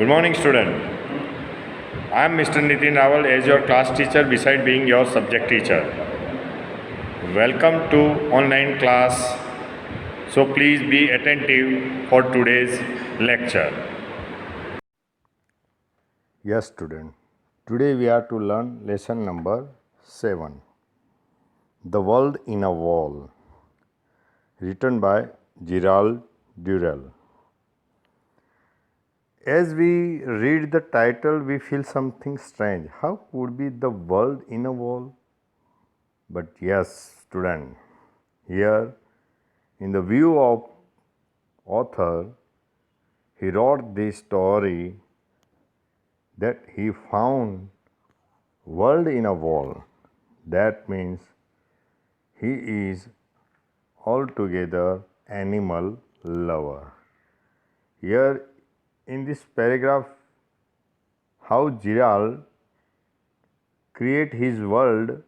Good morning, student. I am Mr. Nitin Rawal as your class teacher beside being your subject teacher. Welcome to online class. So please be attentive for today's lecture. Yes, student. Today we are to learn lesson number 7. The World in a Wall, written by Gerald Durrell. As we read the title, we feel something strange. How could be the world in a wall? But yes, student, here in the view of author, he wrote this story that he found world in a wall. That means he is altogether animal lover. Here in this paragraph, how Gerald create his world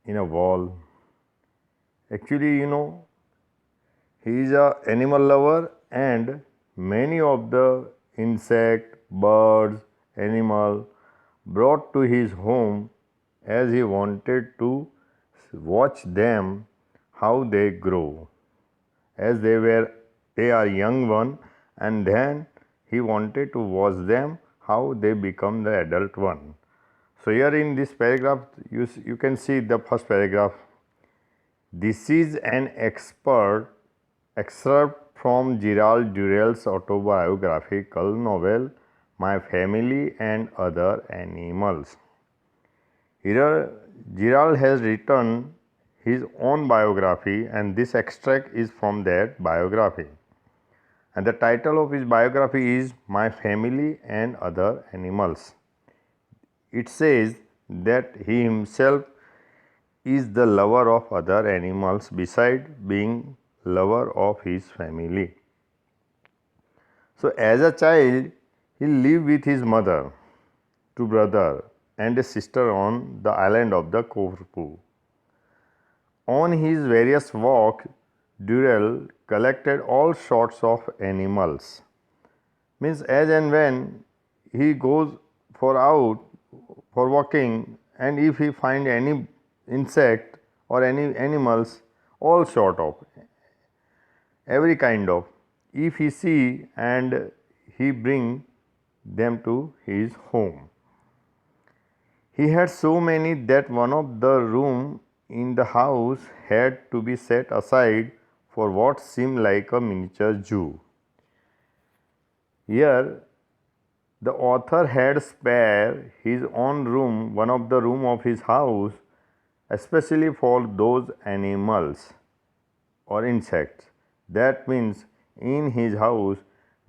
in a wall. Actually, he is a animal lover and many of the insect, birds, animal brought to his home as he wanted to watch them how they grow. As they are young one, and then he wanted to watch them how they become the adult one. So here in this paragraph, you can see the first paragraph. This is an excerpt from Gerald Durrell's autobiographical novel, My Family and Other Animals. Here, Gerald has written his own biography, and this extract is from that biography. And the title of his biography is My Family and Other Animals. It says that he himself is the lover of other animals beside being lover of his family. So as a child, he lived with his mother, two brothers and a sister on the island of the Corfu. On his various walks, Durrell collected all sorts of animals. Means as and when he goes for walking, and if he find any insect or any animals, all sort of, every kind of, if he see, and he bring them to his home. He had so many that one of the room in the house had to be set aside for what seemed like a miniature zoo. Here, the author had spared his own room, one of the room of his house, especially for those animals or insects. That means in his house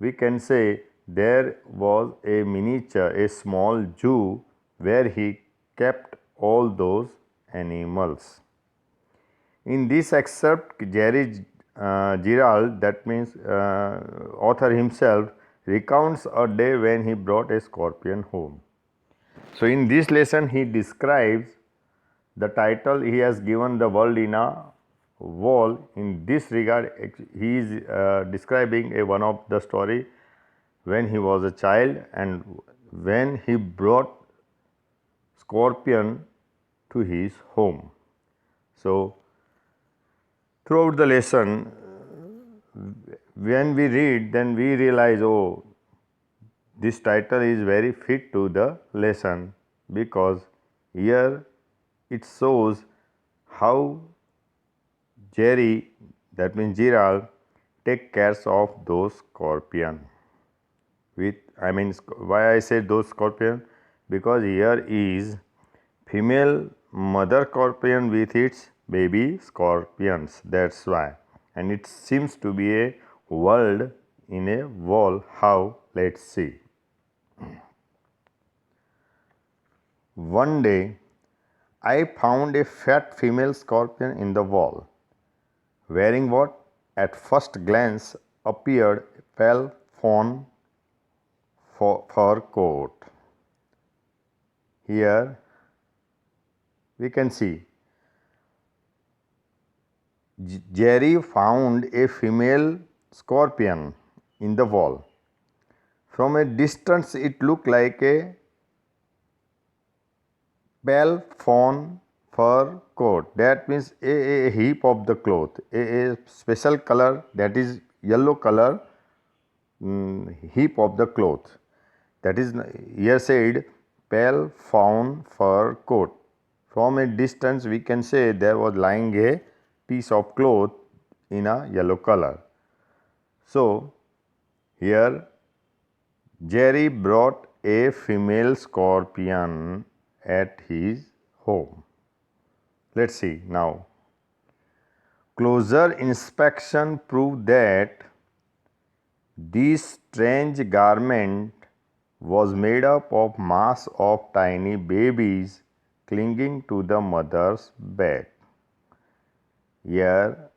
we can say there was a miniature, a small zoo where he kept all those animals. In this excerpt, Gerald, that means author himself, recounts a day when he brought a scorpion home. So in this lesson, he describes the title he has given, The World in a Wall. In this regard, he is describing one of the story when he was a child and when he brought scorpion to his home. So throughout the lesson, when we read, then we realize, oh, this title is very fit to the lesson, because here it shows how Jerry, that means Gerald, take care of those scorpion. Why I say those scorpion? Because here is female mother scorpion with its baby scorpions. That's why. And it seems to be a world in a wall. How? Let's see. One day, I found a fat female scorpion in the wall, wearing what at first glance appeared a pale fawn fur coat. Here we can see Jerry found a female scorpion in the wall, From a distance, it looked like a pale fawn fur coat. That means a heap of the cloth, a special color, that is yellow color, heap of the cloth. That is here said pale fawn fur coat. From a distance, we can say there was lying a piece of cloth in a yellow color. So here Jerry brought a female scorpion at his home. Let's see now. Closer inspection proved that this strange garment was made up of mass of tiny babies clinging to the mother's back. Here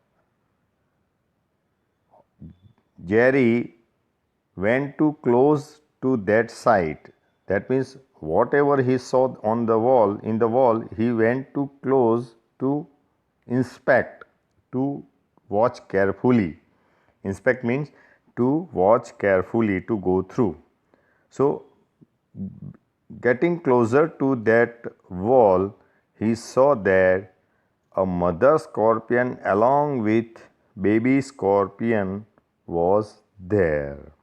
Jerry went too close to that sight. That means whatever he saw on the wall, in the wall, he went too close to inspect, to watch carefully. Inspect means to watch carefully, to go through. So, getting closer to that wall, he saw that a mother scorpion along with baby scorpion was there.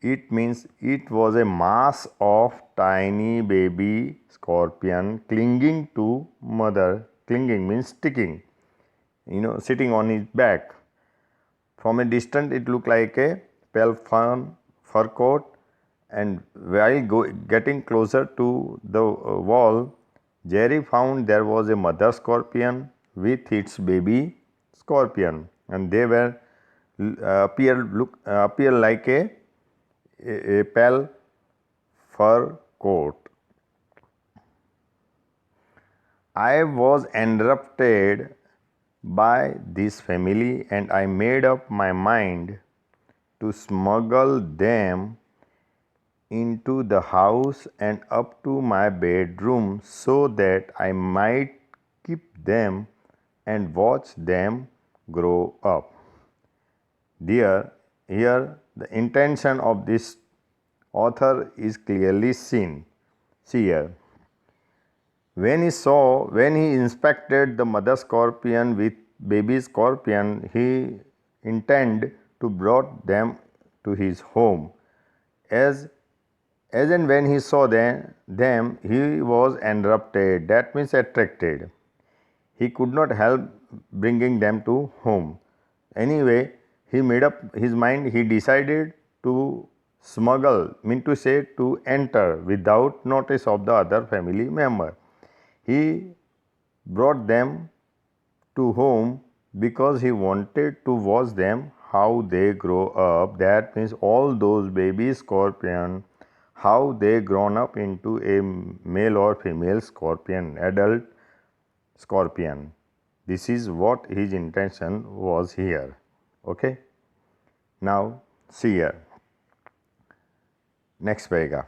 It means it was a mass of tiny baby scorpion clinging to mother. Clinging means sticking, sitting on his back. From a distance, it looked like a pale fawn fur coat, and while getting closer to the wall, Jerry found there was a mother scorpion with its baby scorpion, and they were appear like a pale fur coat. I was interrupted by this family, and I made up my mind to smuggle them into the house and up to my bedroom so that I might keep them and watch them grow up. Here the intention of this author is clearly seen. See here. When he inspected the mother scorpion with baby scorpion, he intended to brought them to his home. As and when he saw them, he was interrupted, that means attracted. He could not help bringing them to home. Anyway, he made up his mind, he decided to smuggle, mean to say to enter without notice of the other family member. He brought them to home because he wanted to watch them how they grow up. That means all those baby scorpion, how they grown up into a male or female scorpion, adult scorpion. This is what his intention was here. Okay. Now see here. Next paragraph.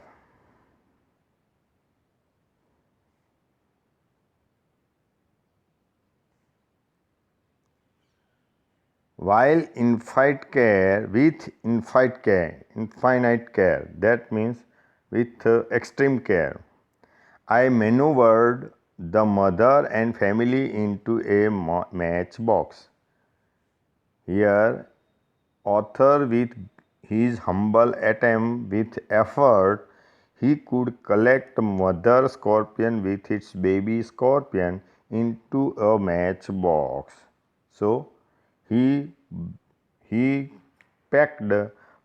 While infinite care, that means with extreme care, I maneuvered the mother and family into a matchbox. Here, author with his humble attempt with effort, he could collect mother scorpion with its baby scorpion into a matchbox. So, he packed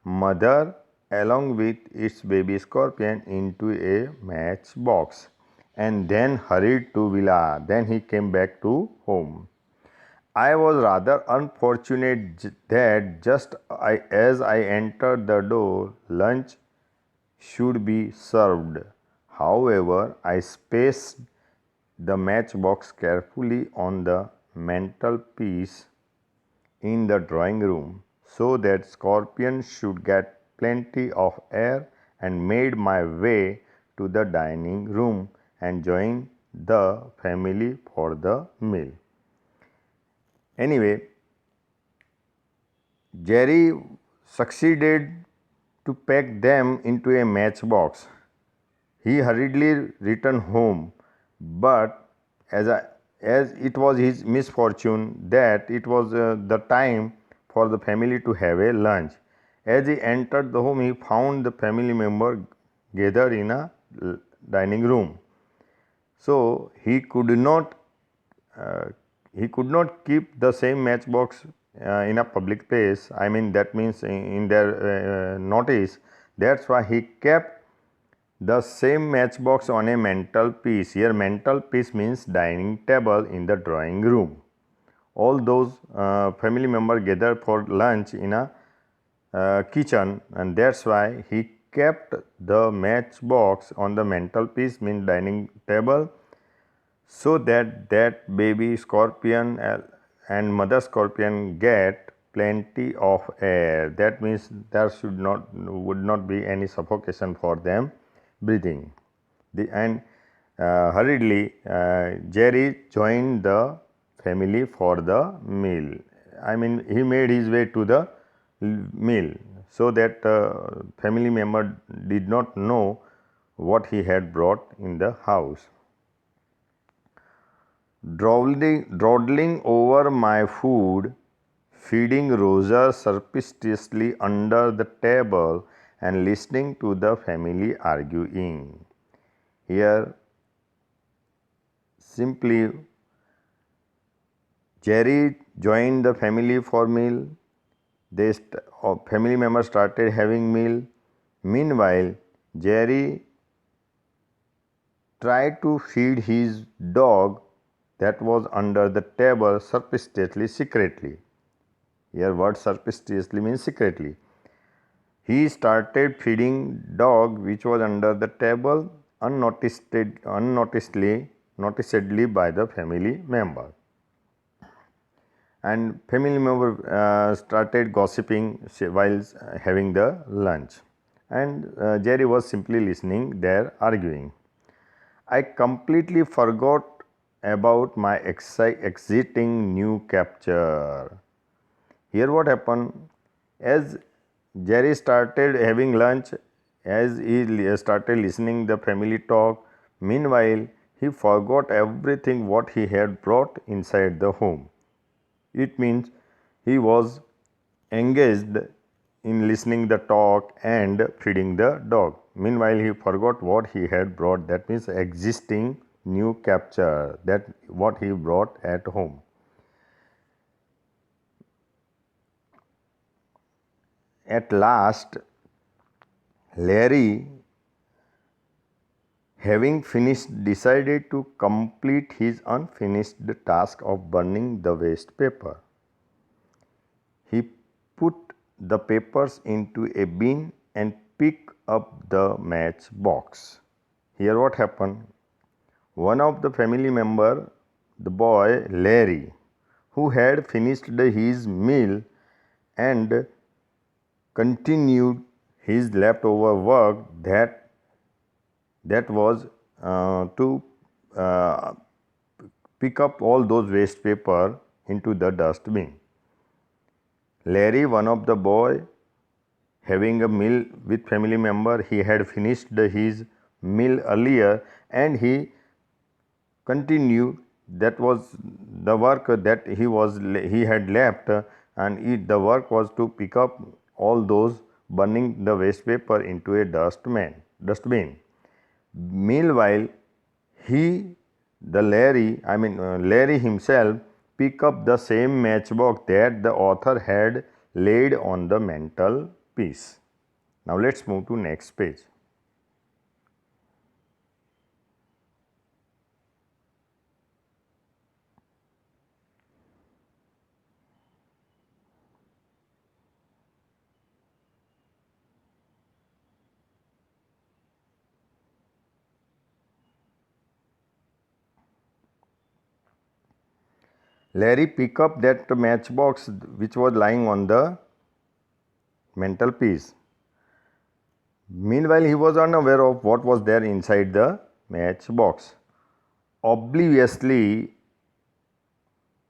mother along with its baby scorpion into a matchbox and then hurried to villa. Then he came back to home. I was rather unfortunate that just as I entered the door, lunch should be served. However, I spaced the matchbox carefully on the mantelpiece in the drawing room so that scorpion should get plenty of air, and made my way to the dining room and joined the family for the meal. Anyway, Jerry succeeded to pack them into a matchbox. He hurriedly returned home, but as it was his misfortune that it was the time for the family to have a lunch. As he entered the home, he found the family member gathered in a dining room. So uh, he could not keep the same matchbox in a public place. I mean, that means in their notice. That's why he kept the same matchbox on a mantelpiece. Here, mantelpiece means dining table in the drawing room. All those family members gathered for lunch in a kitchen, and that's why he kept the matchbox on the mantelpiece, means dining table, so that baby scorpion and mother scorpion get plenty of air. That means there would not be any suffocation for them breathing. Hurriedly Jerry joined the family for the meal. I mean, he made his way to the meal, so that family member did not know what he had brought in the house. Dawdling over my food, feeding Rosa surreptitiously under the table, and listening to the family arguing. Here, simply, Jerry joined the family for meal. Family members started having meal. Meanwhile, Jerry tried to feed his dog that was under the table surreptitiously, secretly. Here, word surreptitiously means secretly. He started feeding dog which was under the table noticeably by the family member. And family member started gossiping while having the lunch. And Jerry was simply listening there arguing. I completely forgot about my exciting new capture. Here what happened, as Jerry started having lunch, as he started listening the family talk, meanwhile he forgot everything what he had brought inside the home. It means he was engaged in listening the talk and feeding the dog. Meanwhile, he forgot what he had brought. That means existing new capture, that what he brought at home. At last, Larry, having finished, decided to complete his unfinished task of burning the waste paper. He put the papers into a bin and picked up the matchbox. Here what happened? One of the family member, the boy Larry, who had finished his meal and continued his leftover work, that was to pick up all those waste paper into the dustbin. Larry, one of the boy, having a meal with family member, he had finished his meal earlier and he continued. That was the work that he had left, and the work was to pick up all those burning the waste paper into a dustbin. Meanwhile, Larry himself pick up the same matchbox that the author had laid on the mantel piece. Now let's move to next page. Larry picked up that matchbox which was lying on the mantelpiece. Meanwhile, he was unaware of what was there inside the matchbox. Obliviously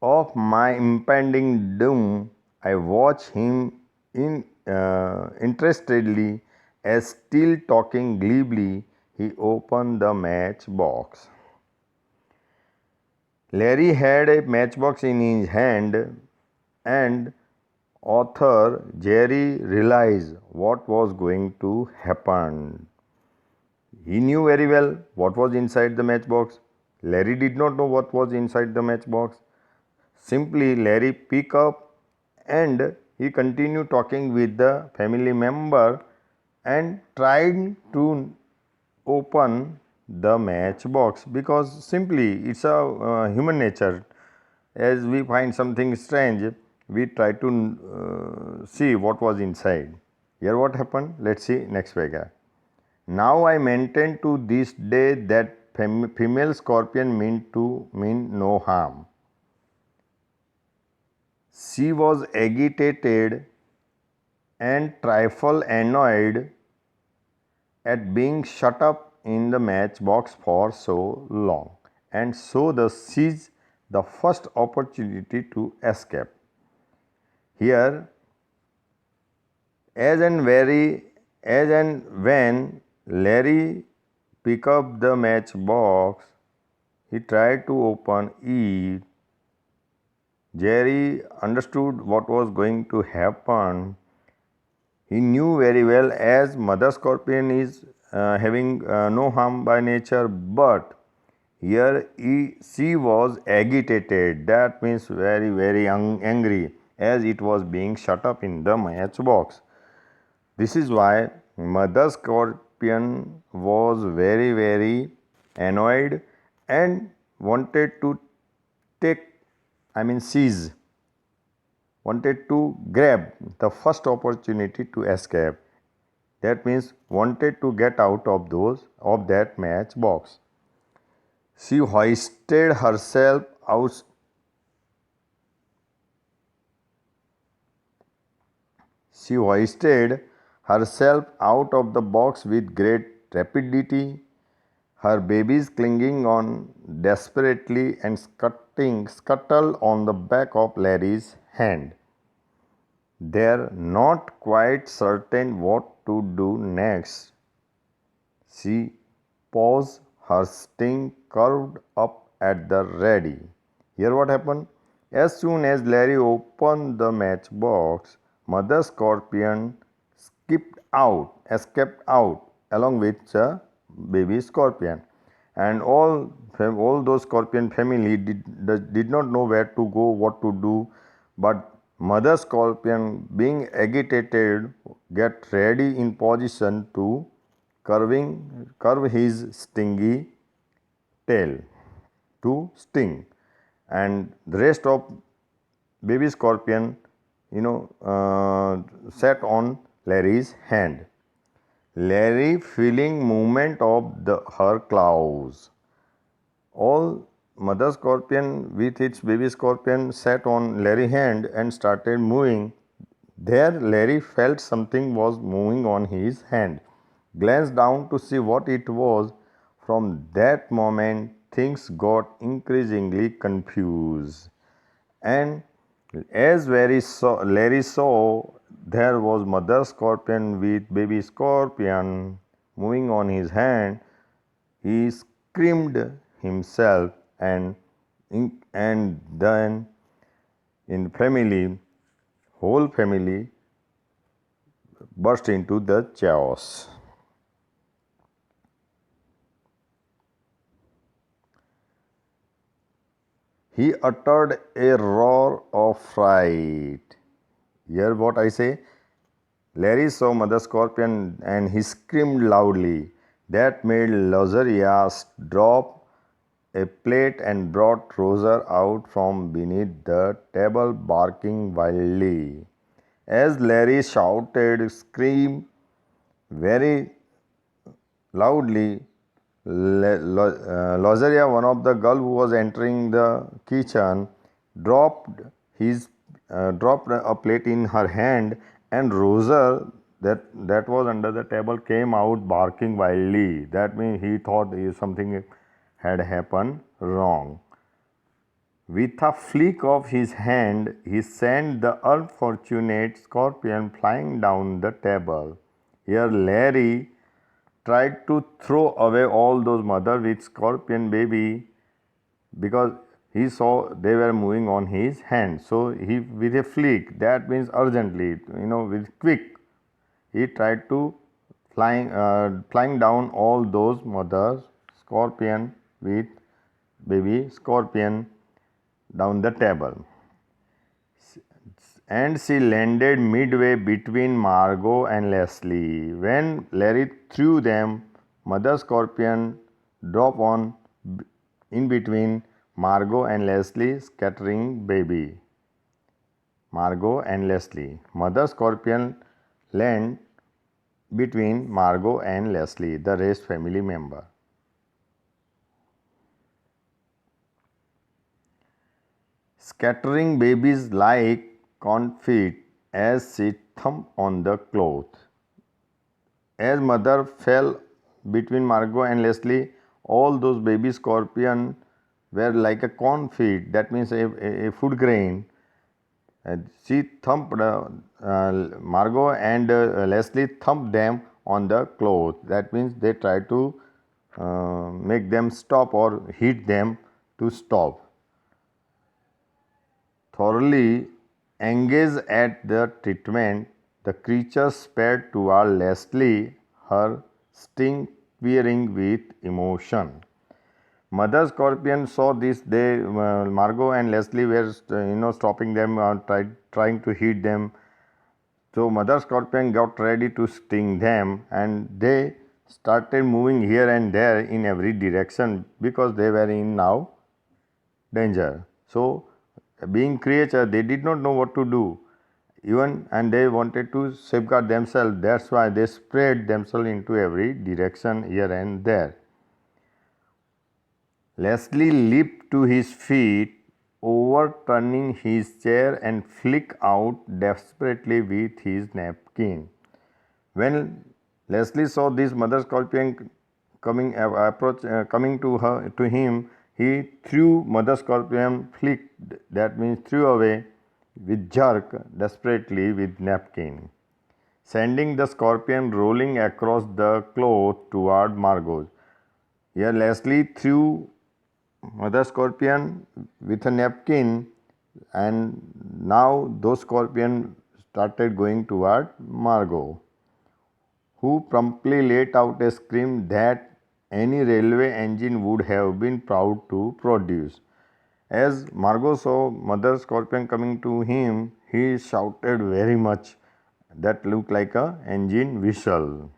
of my impending doom, I watched him interestedly as still talking glibly, he opened the matchbox. Larry had a matchbox in his hand, and author Jerry realized what was going to happen. He knew very well what was inside the matchbox. Larry did not know what was inside the matchbox. Simply, Larry picked up and he continued talking with the family member and tried to open the matchbox, because simply it's a human nature. As we find something strange, we try to see what was inside. Here what happened? Let's see next paragraph. Now I maintain to this day that female scorpion mean no harm. She was agitated and trifle annoyed at being shut up in the matchbox for so long, and so they seized the first opportunity to escape. Here, as and when Larry picked up the matchbox, he tried to open it. Jerry understood what was going to happen. He knew very well, as Mother Scorpion is having no harm by nature, but here she was agitated. That means very angry, as it was being shut up in the matchbox. This is why Mother Scorpion was very annoyed and wanted to seize, wanted to grab the first opportunity to escape. That means wanted to get out of that matchbox. She hoisted herself out. She hoisted herself out of the box with great rapidity, her babies clinging on desperately and scuttled on the back of Larry's hand. They're not quite certain what to do next. She paused, her sting curved up at the ready. Here what happened? As soon as Larry opened the matchbox, Mother Scorpion escaped out along with the baby scorpion, and all those scorpion family did not know where to go, what to do, but Mother Scorpion, being agitated, get ready in position to curve his stingy tail to sting, and the rest of baby scorpion sat on Larry's hand. Larry feeling movement of her claws. All Mother Scorpion with its baby scorpion sat on Larry's hand and started moving. There Larry felt something was moving on his hand. Glanced down to see what it was. From that moment things got increasingly confused. And as Larry saw, there was Mother Scorpion with baby scorpion moving on his hand. He screamed himself, and then whole family burst into the chaos. He uttered a roar of fright. Hear what I say? Larry saw Mother Scorpion and he screamed loudly. That made Lozaria drop a plate and brought Roser out from beneath the table, barking wildly. As Larry screamed very loudly, Lozaria, one of the girls who was entering the kitchen, dropped a plate in her hand, and Roser, that was under the table, came out barking wildly. That means he thought something had happened wrong. With a flick of his hand, he sent the unfortunate scorpion flying down the table. Here Larry tried to throw away all those mother with scorpion baby because he saw they were moving on his hand. So he, with a flick, that means urgently, with quick, he tried to flying down all those mothers scorpion with baby scorpion down the table. And she landed midway between Margot and Leslie. When Larry threw them, Mother Scorpion dropped on in between Margot and Leslie, scattering baby. Margot and Leslie. Mother Scorpion landed between Margot and Leslie, the rest family member. Scattering babies like confit as she thumped on the cloth. As mother fell between Margot and Leslie, all those baby scorpions were like a confit, that means a food grain. She thumped Margot and Leslie thumped them on the cloth. That means they tried to make them stop or hit them to stop. Thoroughly engaged at the treatment, the creature sped toward Leslie, her sting quivering with emotion. Mother Scorpion saw this. Margot and Leslie were, stopping them, trying to hit them. So Mother Scorpion got ready to sting them, and they started moving here and there in every direction because they were in now danger. So being creature, they did not know what to do, and they wanted to safeguard themselves. That's why they spread themselves into every direction here and there. Leslie leaped to his feet, overturning his chair and flicked out desperately with his napkin. When Leslie saw this Mother Scorpion coming to him, he threw Mother Scorpion, flicked, that means threw away with jerk desperately with napkin, sending the scorpion rolling across the cloth toward Margot. Here Leslie threw Mother Scorpion with a napkin, and now those scorpions started going toward Margot, who promptly let out a scream that any railway engine would have been proud to produce. As Margot saw Mother Scorpion coming to him, he shouted very much that looked like a engine whistle.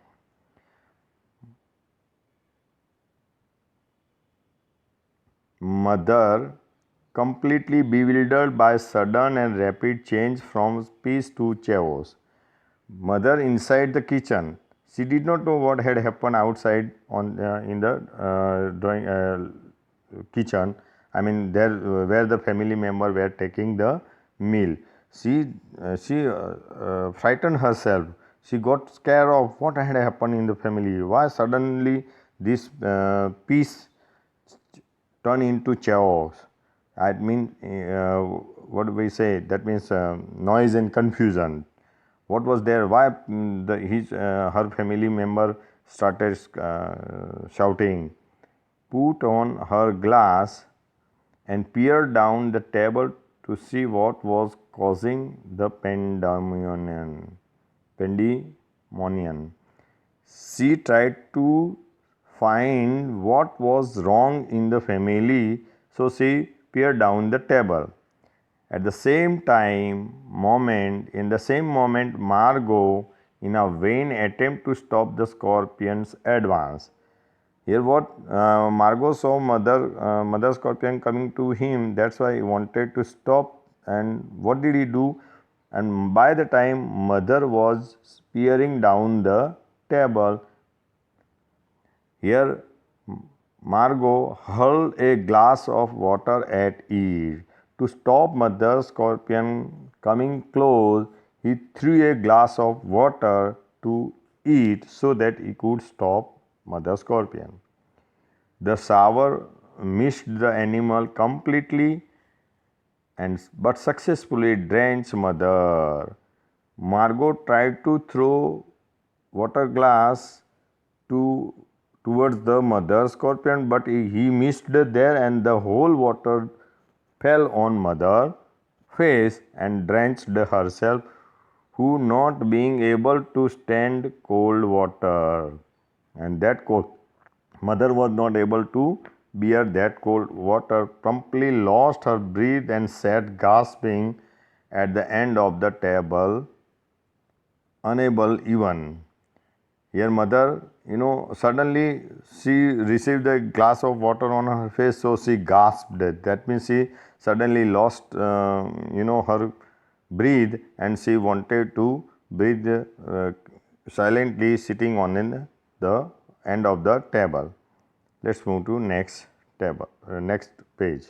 Mother, completely bewildered by sudden and rapid change from peace to chaos. Mother inside the kitchen. She did not know what had happened outside in the kitchen. I mean, there where the family member were taking the meal. She frightened herself. She got scared of what had happened in the family. Why suddenly this peace turned into chaos? I mean, what do we say? That means noise and confusion. What was there? Why her family member started shouting? Put on her glass and peered down the table to see what was causing the pandemonium. She tried to find what was wrong in the family, so she peered down the table. In the same moment, Margot, in a vain attempt to stop the scorpion's advance. Here, what Margot saw Mother Scorpion coming to him. That's why he wanted to stop. And what did he do? And by the time Mother was peering down the table, here Margot hurled a glass of water at it. To stop Mother Scorpion coming close, he threw a glass of water to it so that he could stop Mother Scorpion. The shower missed the animal completely but successfully drenched Mother. Margot tried to throw water glass to towards the mother scorpion, but he missed there, and the whole water fell on mother face and drenched herself, who not being able to stand cold water, and that cold mother was not able to bear that cold water, promptly lost her breath and sat gasping at the end of the table, unable even. Here mother, suddenly she received a glass of water on her face, so she gasped. That means she suddenly lost, her breath, and she wanted to breathe silently, sitting on the end of the table. Let's move to next page.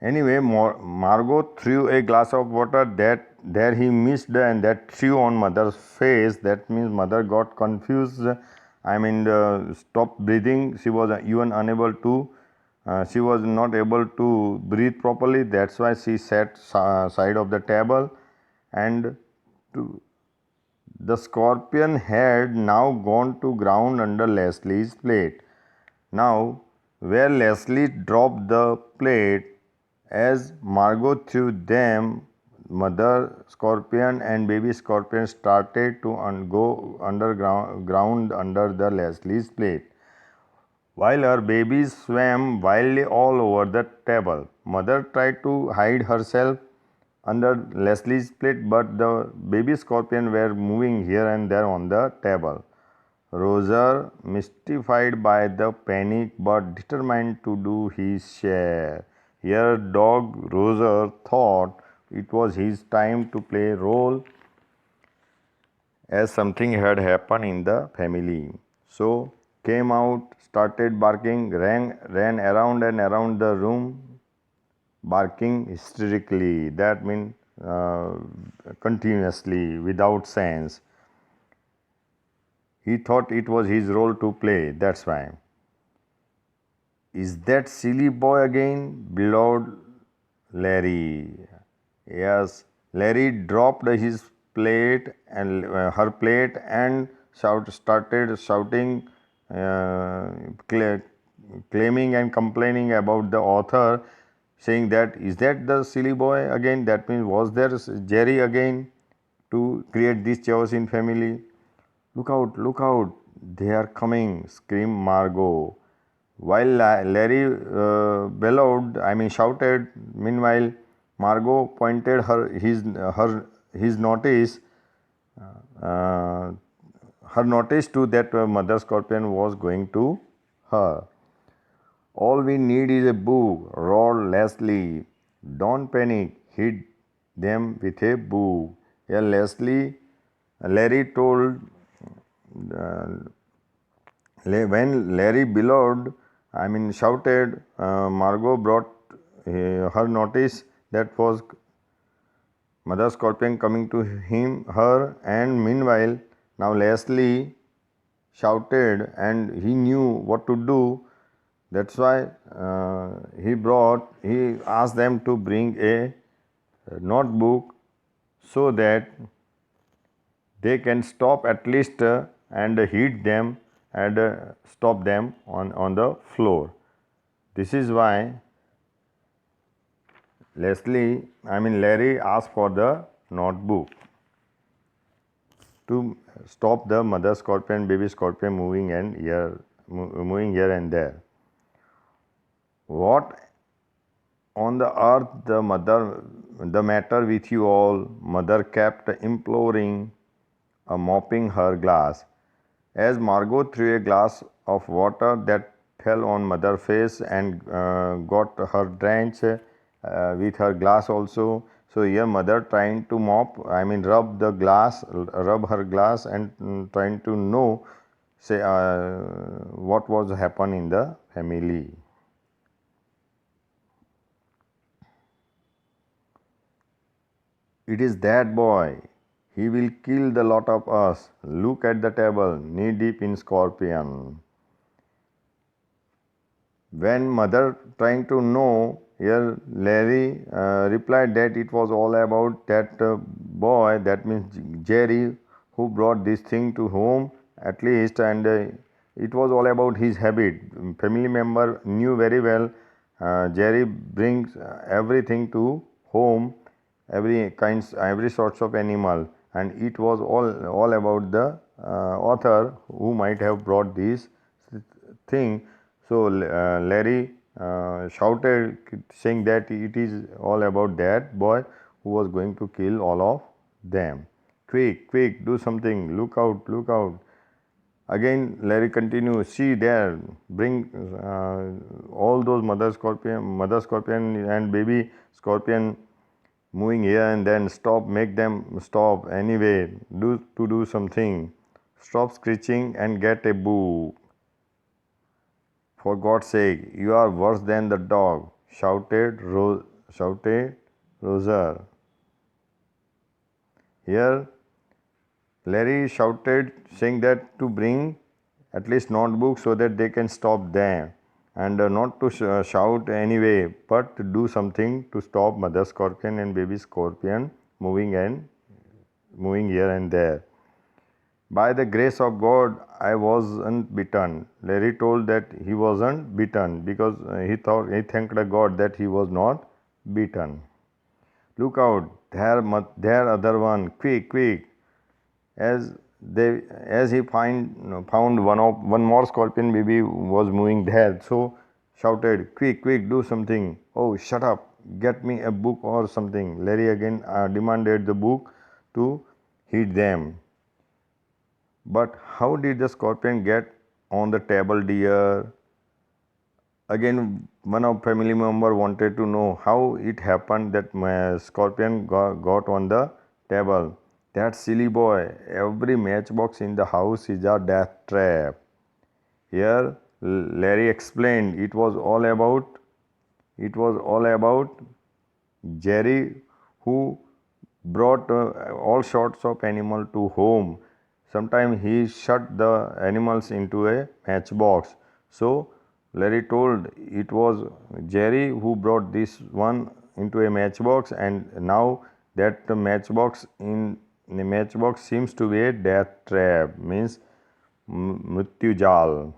Anyway, Margot threw a glass of water that there he missed, and that threw on mother's face. That means mother got confused. Stopped breathing. She was even unable to. She was not able to breathe properly. That's why she sat side of the table, and to, the scorpion had now gone to ground under Leslie's plate. Now, where Leslie dropped the plate, as Margot threw them, mother scorpion and baby scorpion started to go underground under the Leslie's plate, while her babies swam wildly all over the table. Mother tried to hide herself under Leslie's plate, but the baby scorpion were moving here and there on the table. Roger, mystified by the panic but determined to do his share. Here, dog Roger thought it was his time to play a role, as something had happened in the family. So, came out, started barking, ran around and around the room, barking hysterically. That means continuously, without sense. He thought it was his role to play, that's why. Is that silly boy again? Bellowed Larry. Yes, Larry dropped his plate and her plate and started shouting, claiming and complaining about the author, saying that is that the silly boy again? That means was there Jerry again to create this chaos in family? Look out, they are coming, screamed Margot. While Larry shouted. Meanwhile, Margot pointed his notice, uh, her notice to that mother scorpion was going to her. All we need is a book, roared Leslie. Don't panic, hit them with a book. Yeah, Larry told. Uh, when Larry bellowed, shouted, Margot brought her notice that was Mother Scorpion coming to her, and meanwhile, now Leslie shouted, and he knew what to do. That's why he asked them to bring a notebook so that they can stop at least and hit them and stop them on the floor. This is why Larry asked for the notebook to stop the mother scorpion, baby scorpion moving here and there. What on the earth the matter with you all? Mother kept imploring, mopping her glass. As Margot threw a glass of water that fell on mother's face and got her drenched with her glass also. So here mother trying to rub her glass and trying to know what was happen in the family. It is that boy. He will kill the lot of us. Look at the table, knee deep in scorpion. When mother trying to know, here Larry replied that it was all about that boy, that means Jerry, who brought this thing to home at least, and it was all about his habit. Family member knew very well Jerry brings everything to home, every sorts of animal, and it was all about the author who might have brought this thing. So Larry shouted, saying that it is all about that boy who was going to kill all of them. Quick, quick, do something! Look out, look out! Again, Larry continues, see there, bring all those mother scorpion and baby scorpion moving here and then. Stop, make them stop anyway. Do something. Stop screeching and get a book. For God's sake, you are worse than the dog, shouted Roger. Here, Larry shouted, saying that to bring at least notebooks so that they can stop them, and not to shout anyway, but to do something to stop mother scorpion and baby scorpion moving here and there. By the grace of God, I wasn't bitten. Larry told that he wasn't bitten because he thanked God that he was not bitten. Look out, there other one, quick, quick! As he found one more scorpion baby was moving there, so shouted, quick, quick, do something! Oh, shut up! Get me a book or something. Larry again demanded the book to hit them. But how did the scorpion get on the table, dear? Again, one of family member wanted to know how it happened that my scorpion got on the table. That silly boy, every matchbox in the house is a death trap. Here, Larry explained it was all about Jerry, who brought all sorts of animal to home. Sometimes he shut the animals into a matchbox. So Larry told it was Jerry who brought this one into a matchbox, and now that the matchbox seems to be a death trap, means Mrityujal.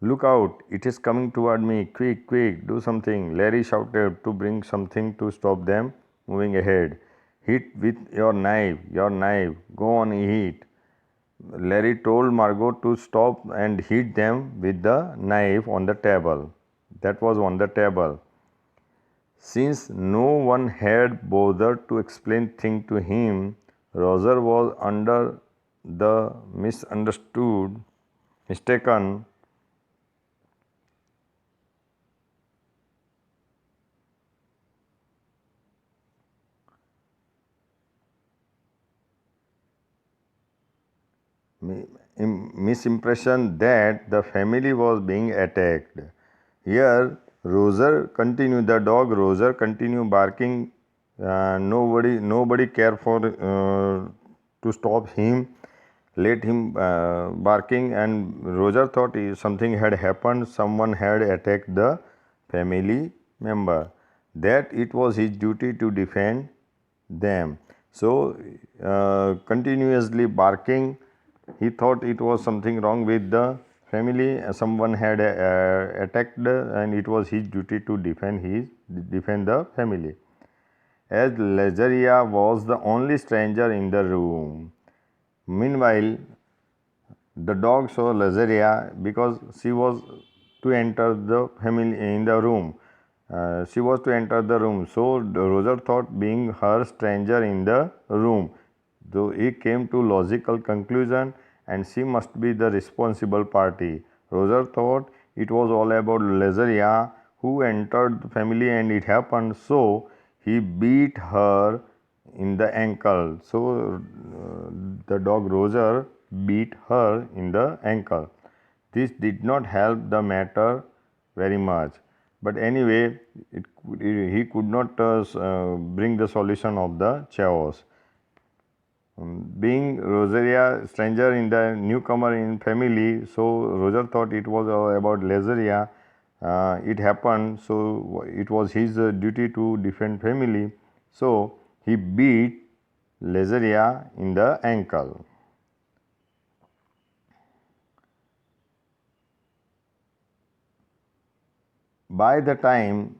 Look out, it is coming toward me. Quick, quick, do something. Larry shouted to bring something to stop them moving ahead. Hit with your knife, go on, hit. Larry told Margot to stop and hit them with the knife on the table. That was on the table. Since no one had bothered to explain things to him, Roger was under the mistaken misimpression that the family was being attacked. Here, the dog Roger continued barking. Nobody cared for to stop him. Let him barking, and Roger thought something had happened. Someone had attacked the family member. That it was his duty to defend them. So, continuously barking, he thought it was something wrong with the family. Someone had attacked, and it was his duty to defend the family. As Lazaria was the only stranger in the room. Meanwhile, the dog saw Lazaria because she was to enter the family in the room. She was to enter the room. So Roger thought being her stranger in the room, though he came to logical conclusion, and she must be the responsible party. Roger thought it was all about Lazaria who entered the family, and it happened so he beat her in the ankle. So the dog Roger beat her in the ankle. This did not help the matter very much. but anyway, he could not bring the solution of the chaos. Being Rosaria stranger in the newcomer in family, so Roger thought it was about Lazaria. It happened, so it was his duty to defend family. So he beat Lazaria in the ankle. By the time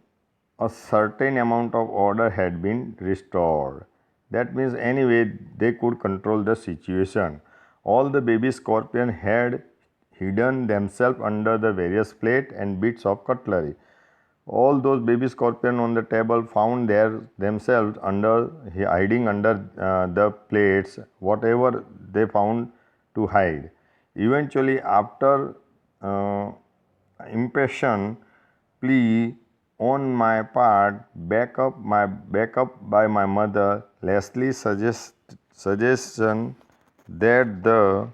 a certain amount of order had been restored, that means anyway they could control the situation. All the baby scorpion had hidden themselves under the various plates and bits of cutlery. All those baby scorpion on the table found themselves hiding under the plates, whatever they found to hide. Eventually, after uh, impassioned plea on my part, back up by my mother, Leslie's suggestion that the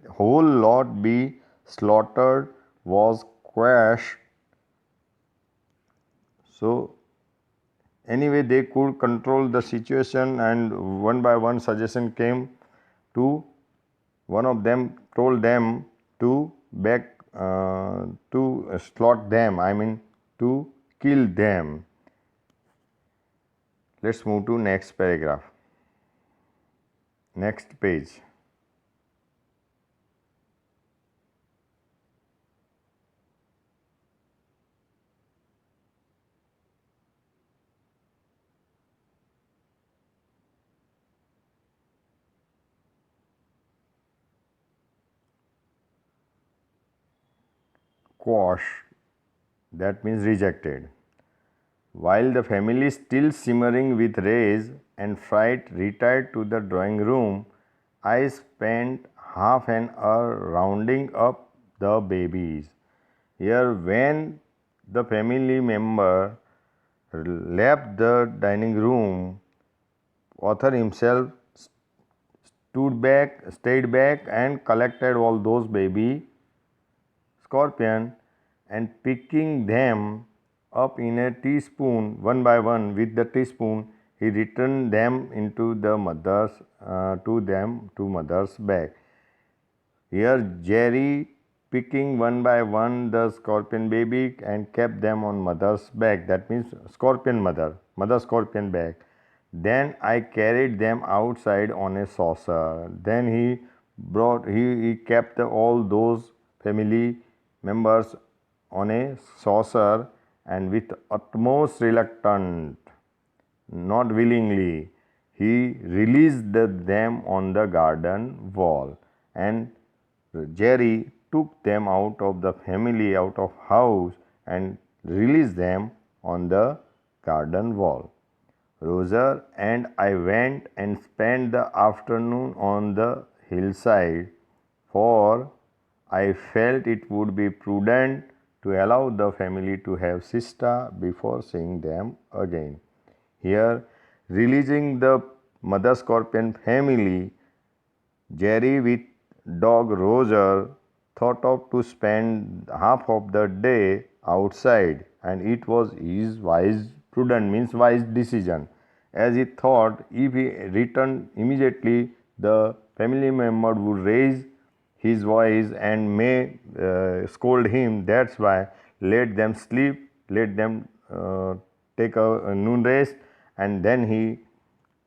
whole lot be slaughtered was quashed. So anyway, they could control the situation, and one by one suggestion came to one of them told them to slaughter them, I mean to kill them. Let's move to next paragraph, next page. Quash, that means rejected. While the family, still simmering with rage and fright, retired to the drawing room, I spent half an hour rounding up the babies. Here, when the family member left the dining room, author himself stayed back and collected all those baby scorpion and picking them up in a teaspoon one by one with the teaspoon, he returned them into the mother's bag. Here Jerry picking one by one the scorpion baby and kept them on mother's back, that means scorpion mother scorpion bag. Then I carried them outside on a saucer. Then he kept all those family members on a saucer, and with utmost reluctance, not willingly, he released them on the garden wall, and Jerry took them out of the family, out of house, and released them on the garden wall. Roger and I went and spent the afternoon on the hillside, for I felt it would be prudent to allow the family to have siesta before seeing them again. Here, releasing the mother scorpion family, Jerry with dog Roger thought of to spend half of the day outside, and it was his prudent means wise decision, as he thought if he returned immediately, the family member would raise his voice and may scold him. That's why let them sleep, let them take a noon rest, and then he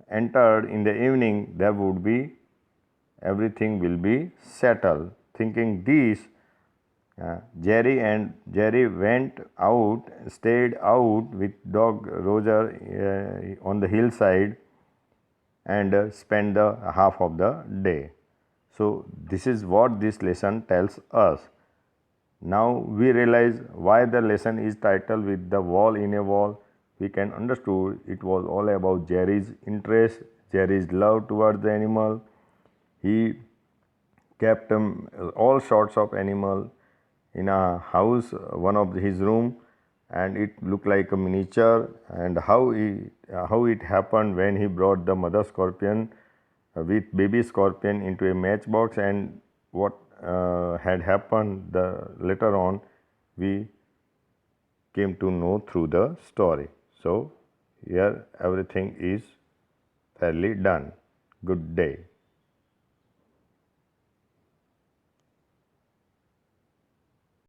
entered in the evening. There would be everything will be settled. Thinking this, Jerry went out, stayed out with dog Roger on the hillside, and spent the half of the day. So this is what this lesson tells us. Now we realize why the lesson is titled with the wall in a wall. We can understood it was all about Jerry's interest, Jerry's love towards the animal. He kept all sorts of animal in a house, one of his room, and it looked like a miniature. And how it happened when he brought the mother scorpion with baby scorpion into a matchbox, and what had happened later on, we came to know through the story. So here everything is fairly done. Good day.